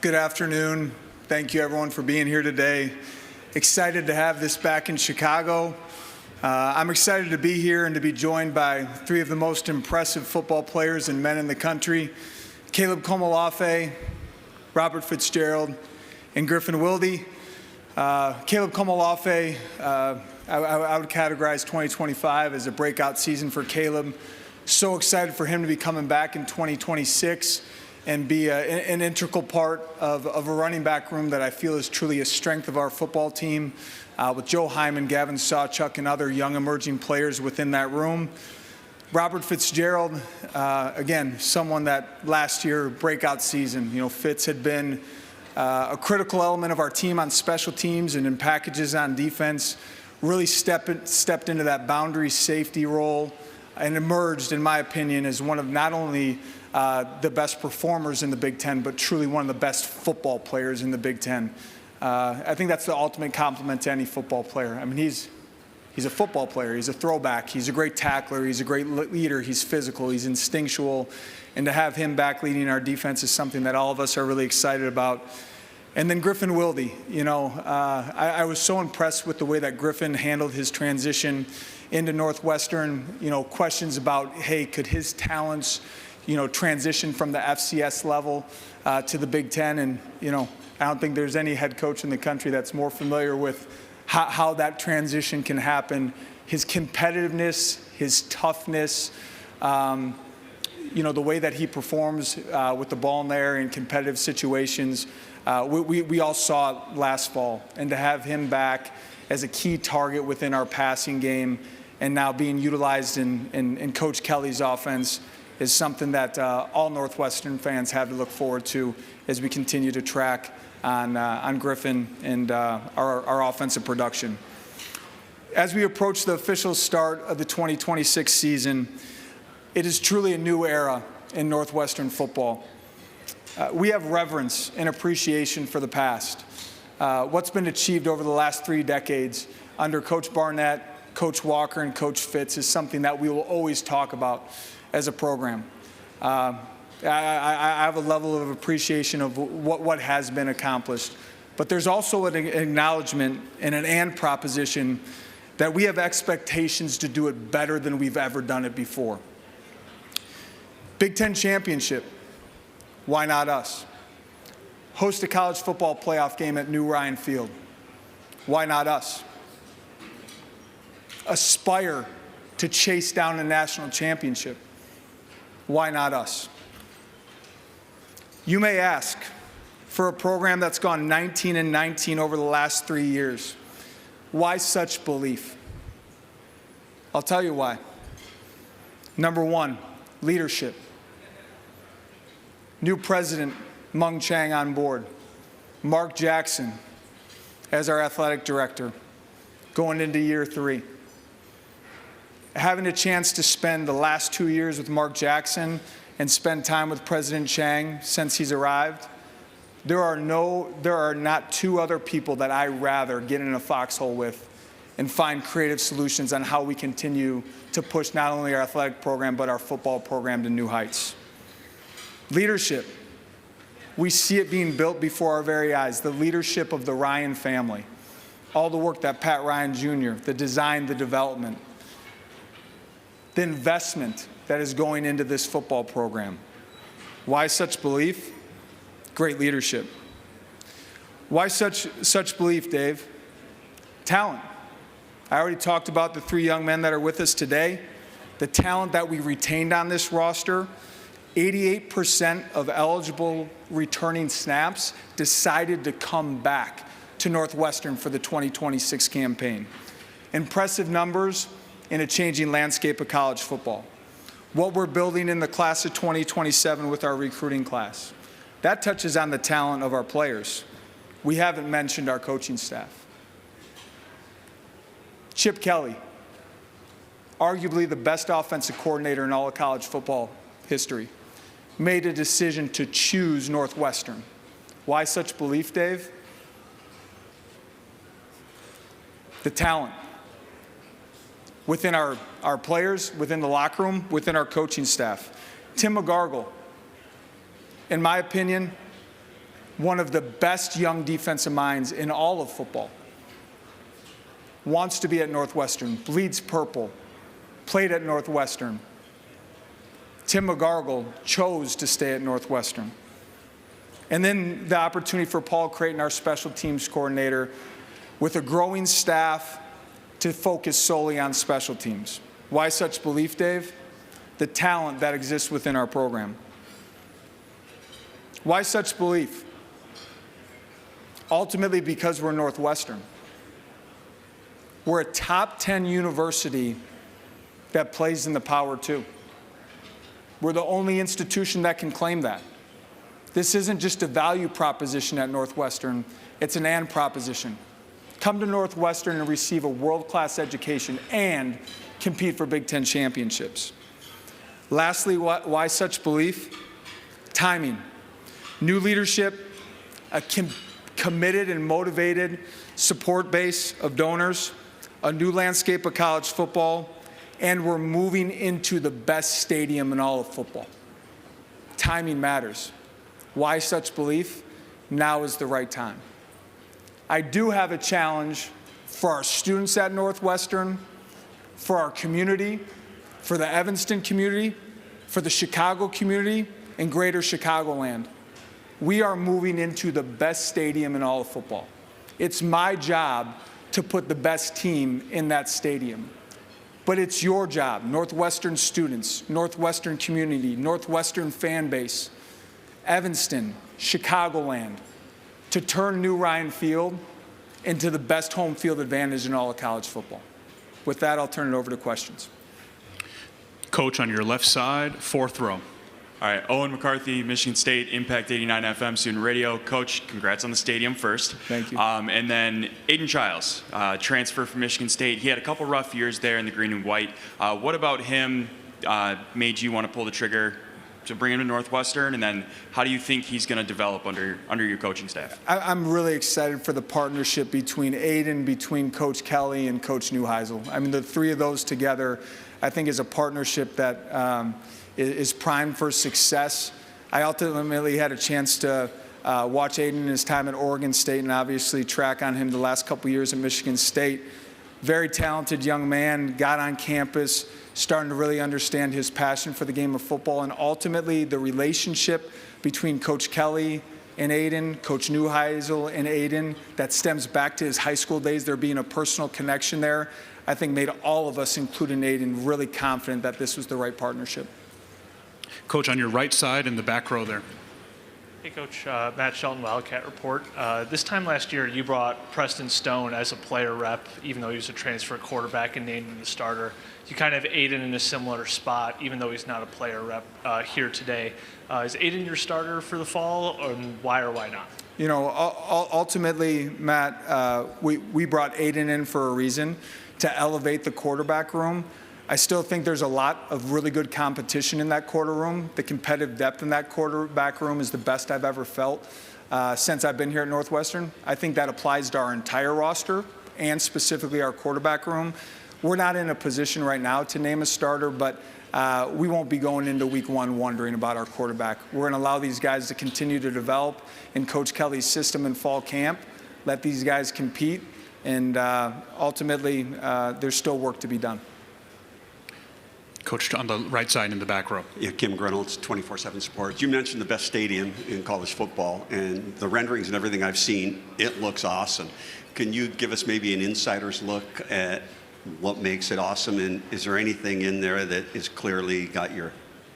Good afternoon. Thank you, everyone, for being here today. Excited to have this back in Chicago. I'm excited to be here and to be joined by three of the most impressive football players and men in the country, Caleb Komolafe, Robert Fitzgerald, and Griffin Wilde. Caleb Komolafe, I would categorize 2025 as a breakout season for Caleb. So excited for him to be coming back in 2026 and be an integral part of a running back room that I feel is truly a strength of our football team, with Joe Hyman, Gavin Sawchuk, and other young emerging players within that room. Robert Fitzgerald, again, someone that last year, breakout season, Fitz had been a critical element of our team on special teams and in packages on defense, really stepped into that boundary safety role and emerged, in my opinion, as one of not only the best performers in the Big Ten, but truly one of the best football players in the Big Ten. I think that's the ultimate compliment to any football player. I mean, he's a football player. He's a throwback. He's a great tackler. He's a great leader. He's physical. He's instinctual. And to have him back leading our defense is something that all of us are really excited about. And then Griffin Wilde, I was so impressed with the way that Griffin handled his transition into Northwestern. Questions about, hey, could his talents transition from the FCS level to the Big Ten. And, I don't think there's any head coach in the country that's more familiar with how that transition can happen. His competitiveness, his toughness, the way that he performs with the ball in there in competitive situations, we all saw it last fall. And to have him back as a key target within our passing game and now being utilized in Coach Kelly's offense is something that all Northwestern fans have to look forward to as we continue to track on Griffin and our offensive production. As we approach the official start of the 2026 season, it is truly a new era in Northwestern football. We have reverence and appreciation for the past. What's been achieved over the last 3 decades under Coach Barnett, Coach Walker, and Coach Fitz is something that we will always talk about as a program. I have a level of appreciation of what has been accomplished. But there's also an acknowledgement and an and proposition that we have expectations to do it better than we've ever done it before. Big Ten championship, why not us? Host a college football playoff game at New Ryan Field, why not us? Aspire to chase down a national championship, why not us? You may ask, for a program that's gone 19-19 over the last 3 years, why such belief? I'll tell you why. Number one, leadership. New president, Mung Chang, on board. Mark Jackson as our athletic director, going into year 3. Having a chance to spend the last 2 years with Mark Jackson and spend time with President Chang since he's arrived, there are not 2 other people that I rather get in a foxhole with and find creative solutions on how we continue to push not only our athletic program but our football program to new heights. Leadership. We see it being built before our very eyes, the leadership of the Ryan family, all the work that Pat Ryan Jr., the design, the development, the investment that is going into this football program. Why such belief? Great leadership. Why such belief, Dave? Talent. I already talked about the 3 young men that are with us today. The talent that we retained on this roster, 88% of eligible returning snaps decided to come back to Northwestern for the 2026 campaign. Impressive numbers in a changing landscape of college football. What we're building in the class of 2027 with our recruiting class. That touches on the talent of our players. We haven't mentioned our coaching staff. Chip Kelly, arguably the best offensive coordinator in all of college football history, made a decision to choose Northwestern. Why such belief, Dave? The talent. Within our players, within the locker room, within our coaching staff. Tim McGargle, in my opinion, one of the best young defensive minds in all of football, wants to be at Northwestern, bleeds purple, played at Northwestern. Tim McGargle chose to stay at Northwestern. And then the opportunity for Paul Creighton, our special teams coordinator, with a growing staff to focus solely on special teams. Why such belief, Dave? The talent that exists within our program. Why such belief? Ultimately, because we're Northwestern. We're a top 10 university that plays in the Power 2. We're the only institution that can claim that. This isn't just a value proposition at Northwestern, it's an and proposition. Come to Northwestern and receive a world-class education and compete for Big Ten championships. Lastly, why such belief? Timing. New leadership, a committed and motivated support base of donors, a new landscape of college football, and we're moving into the best stadium in all of football. Timing matters. Why such belief? Now is the right time. I do have a challenge for our students at Northwestern, for our community, for the Evanston community, for the Chicago community, and greater Chicagoland. We are moving into the best stadium in all of football. It's my job to put the best team in that stadium. But it's your job, Northwestern students, Northwestern community, Northwestern fan base, Evanston, Chicagoland, to turn New Ryan Field into the best home field advantage in all of college football. With that, I'll turn it over to questions. Coach, on your left side, fourth row. All right, Owen McCarthy, Michigan State, Impact 89 FM, student radio. Coach, congrats on the stadium first. Thank you. And then Aiden Childs, transfer from Michigan State. He had a couple rough years there in the green and white. What about him made you want to pull the trigger to bring him to Northwestern? And then how do you think he's going to develop under your coaching staff? I'm really excited for the partnership between Aiden, between Coach Kelly and Coach Neuheisel. I mean, the three of those together, I think, is a partnership that is primed for success. I ultimately had a chance to watch Aiden in his time at Oregon State and obviously track on him the last couple years at Michigan State. Very talented young man, got on campus, starting to really understand his passion for the game of football, and ultimately the relationship between Coach Kelly and Aiden, Coach Neuheisel and Aiden, that stems back to his high school days, there being a personal connection there, I think made all of us, including Aiden, really confident that this was the right partnership. Coach, on your right side in the back row there. Hey, Coach. Matt Shelton, Wildcat Report. This time last year, you brought Preston Stone as a player rep, even though he was a transfer quarterback and named him the starter. You kind of Aiden in a similar spot, even though he's not a player rep here today. Is Aiden your starter for the fall, and why or why not? You know, ultimately, Matt, we brought Aiden in for a reason, to elevate the quarterback room. I still think there's a lot of really good competition in that quarter room. The competitive depth in that quarterback room is the best I've ever felt since I've been here at Northwestern. I think that applies to our entire roster and specifically our quarterback room. We're not in a position right now to name a starter, but we won't be going into week one wondering about our quarterback. We're going to allow these guys to continue to develop in Coach Kelly's system in fall camp, let these guys compete, and ultimately there's still work to be done. Coach, on the right side in the back row. Yeah, Kim Reynolds, 24/7 Sports. You mentioned the best stadium in college football, and the renderings and everything I've seen, it looks awesome. Can you give us maybe an insider's look at what makes it awesome, and is there anything in there that is clearly got your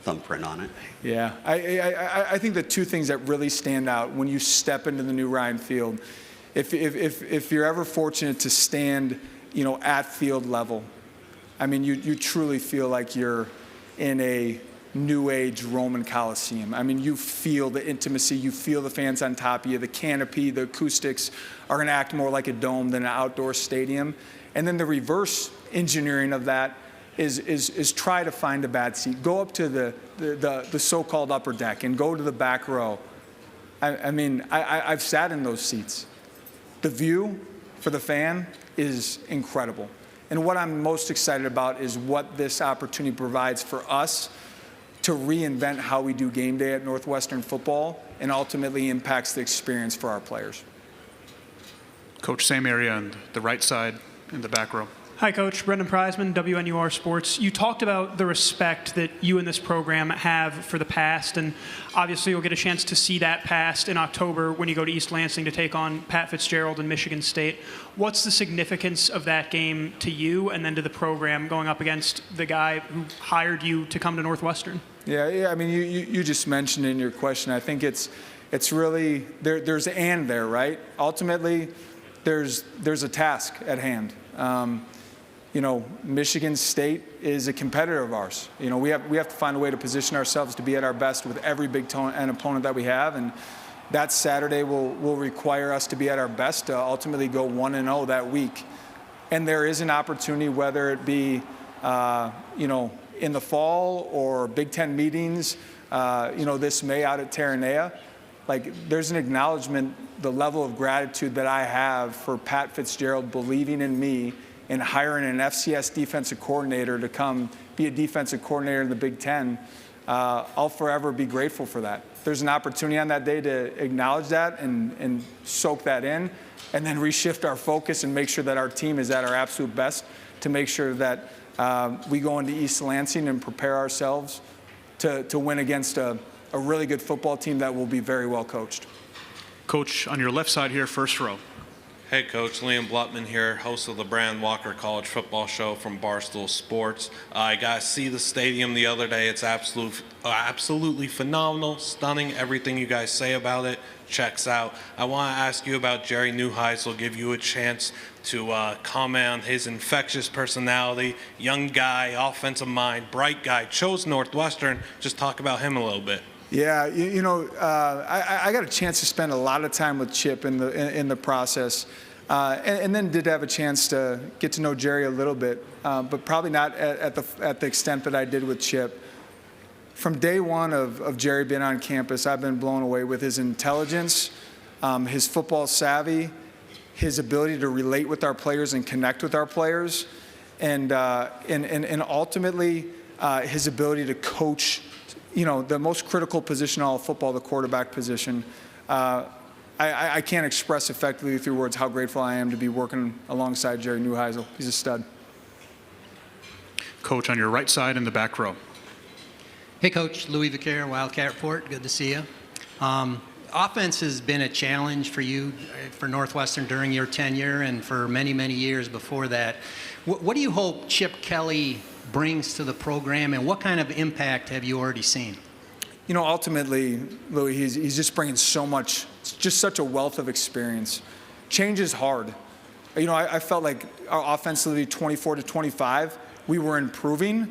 thumbprint on it? Yeah, I think the two things that really stand out when you step into the new Ryan Field, if you're ever fortunate to stand, you know, at field level, I mean, you truly feel like you're in a new age Roman Coliseum. I mean, you feel the intimacy, you feel the fans on top of you, the canopy, the acoustics are going to act more like a dome than an outdoor stadium. And then the reverse engineering of that is try to find a bad seat. Go up to the so-called upper deck and go to the back row. I mean, I've sat in those seats. The view for the fan is incredible. And what I'm most excited about is what this opportunity provides for us to reinvent how we do game day at Northwestern football and ultimately impacts the experience for our players. Coach, same area on the right side in the back row. Hi, Coach. Brendan Preisman, WNUR Sports. You talked about the respect that you and this program have for the past, and obviously you'll get a chance to see that past in October when you go to East Lansing to take on Pat Fitzgerald and Michigan State. What's the significance of that game to you and then to the program going up against the guy who hired you to come to Northwestern? Yeah. I mean, you just mentioned in your question, I think it's really, there's and there, right? Ultimately, there's a task at hand. Michigan State is a competitor of ours. We have to find a way to position ourselves to be at our best with every Big Ten opponent that we have, and that Saturday will require us to be at our best to ultimately go 1-0 that week. And there is an opportunity, whether it be in the fall or Big Ten meetings, this May out at Terranea. Like, there's an acknowledgement, the level of gratitude that I have for Pat Fitzgerald believing in me and hiring an FCS defensive coordinator to come be a defensive coordinator in the Big Ten. I'll forever be grateful for that. There's an opportunity on that day to acknowledge that and soak that in, and then reshift our focus and make sure that our team is at our absolute best to make sure that we go into East Lansing and prepare ourselves to win against a really good football team that will be very well coached. Coach, on your left side here, first row. Hey, Coach. Liam Blutman here, host of the Brand Walker College Football Show from Barstool Sports. I got to see the stadium the other day. It's absolutely phenomenal, stunning. Everything you guys say about it checks out. I want to ask you about Jerry Neuheisel, give you a chance to comment on his infectious personality, young guy, offensive mind, bright guy, chose Northwestern. Just talk about him a little bit. Yeah, I got a chance to spend a lot of time with Chip in the process, and then did have a chance to get to know Jerry a little bit, but probably not at the extent that I did with Chip. From day one of Jerry being on campus, I've been blown away with his intelligence, his football savvy, his ability to relate with our players and connect with our players, and ultimately his ability to coach. The most critical position in all of football, the quarterback position. I can't express effectively through words how grateful I am to be working alongside Jerry Neuheisel. He's a stud. Coach, on your right side in the back row. Hey, Coach. Louis Vicaire, Wildcat Report. Good to see you. Offense has been a challenge for you, for Northwestern during your tenure and for many, many years before that. What do you hope Chip Kelly brings to the program, and what kind of impact have you already seen? Ultimately, Louis, he's just bringing so much, just such a wealth of experience. Change is hard. I felt like our offensively 24 to 25, we were improving,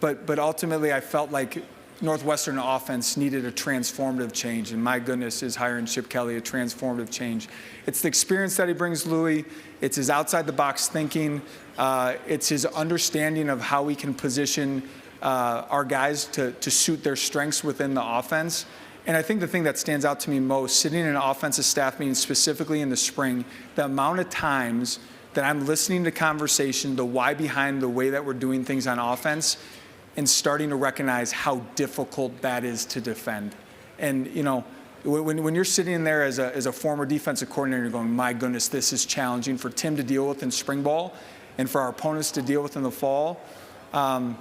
but ultimately I felt like Northwestern offense needed a transformative change, and my goodness, is hiring Chip Kelly a transformative change. It's the experience that he brings, Louis. It's his outside-the-box thinking. It's his understanding of how we can position our guys to suit their strengths within the offense. And I think the thing that stands out to me most, sitting in an offensive staff meeting specifically in the spring, the amount of times that I'm listening to conversation, the why behind the way that we're doing things on offense, and starting to recognize how difficult that is to defend. And, when you're sitting there as a former defensive coordinator, you're going, my goodness, this is challenging for Tim to deal with in spring ball and for our opponents to deal with in the fall. And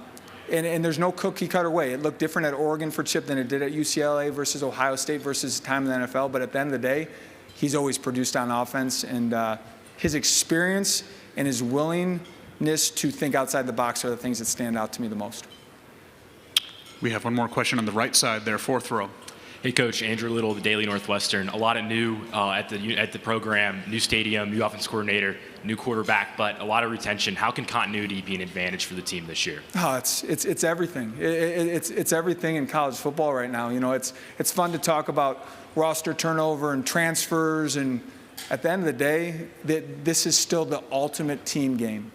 there's no cookie-cutter way. It looked different at Oregon for Chip than it did at UCLA versus Ohio State versus time in the NFL. But at the end of the day, he's always produced on offense. And his experience and his willingness to think outside the box are the things that stand out to me the most. We have one more question on the right side there, fourth row. Hey, Coach. Andrew Little of the Daily Northwestern. A lot of new at the program, new stadium, new offense coordinator, new quarterback, but a lot of retention. How can continuity be an advantage for the team this year? Oh, it's everything. It's everything in college football right now. It's fun to talk about roster turnover and transfers, and at the end of the day, this is still the ultimate team game,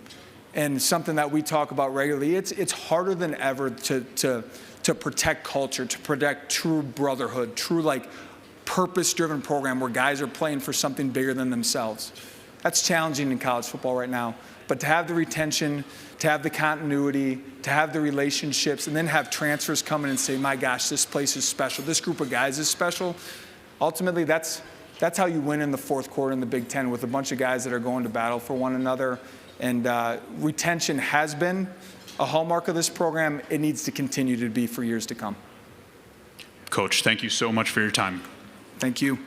and something that we talk about regularly. It's harder than ever to protect culture, to protect true brotherhood, true purpose-driven program where guys are playing for something bigger than themselves. That's challenging in college football right now. But to have the retention, to have the continuity, to have the relationships, and then have transfers come in and say, my gosh, this place is special, this group of guys is special. Ultimately, that's how you win in the fourth quarter in the Big Ten, with a bunch of guys that are going to battle for one another. And retention has been a hallmark of this program. It needs to continue to be for years to come. Coach, thank you so much for your time. Thank you.